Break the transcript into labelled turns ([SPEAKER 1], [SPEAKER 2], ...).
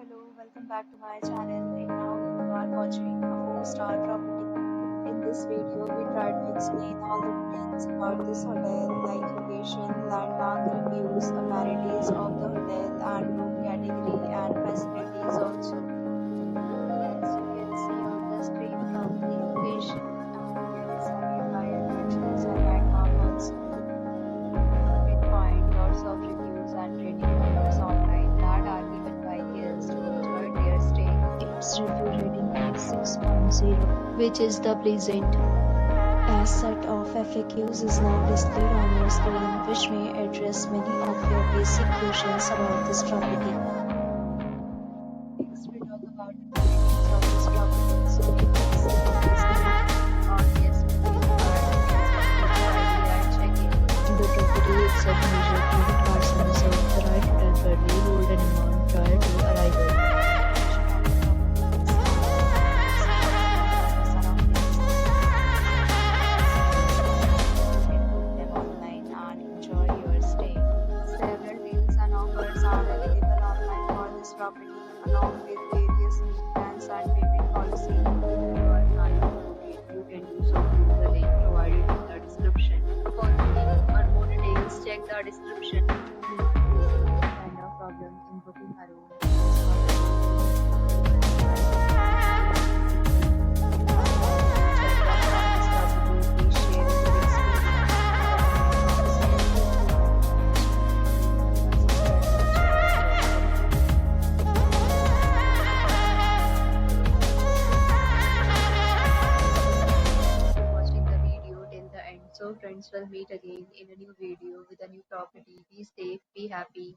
[SPEAKER 1] Hello, welcome back to my channel. And now you are watching a 4-star property. In this video, we try to explain all the details about this hotel, like location, landmark reviews, amenities of the hotel, and room category and facilities also. As you can see on the screen from the location, and it is surrounded by attractions and landmark also. You can find lots of reviews and rating numbers online that are given by guests who enjoyed their stay. Its review rating is 6.0, which is the pleasant. A set of FAQs is now displayed on your screen, which may address many of your basic questions about this property. Next, we talk about the amenities of this property. So you can see on the screen, all guests will be required to check-in. The property itself measures 20 cars and reserves the right to temporarily hold an amount prior to arrival. Several deals and offers are available online for this property, along with various meal plans and payment policy. If you are planning to book it, you can do so through the link provided in the description. For booking or more details, check the description. If you face any kind of problem in booking a room, so friends, will meet again in a new video with a new property. Be safe, be happy.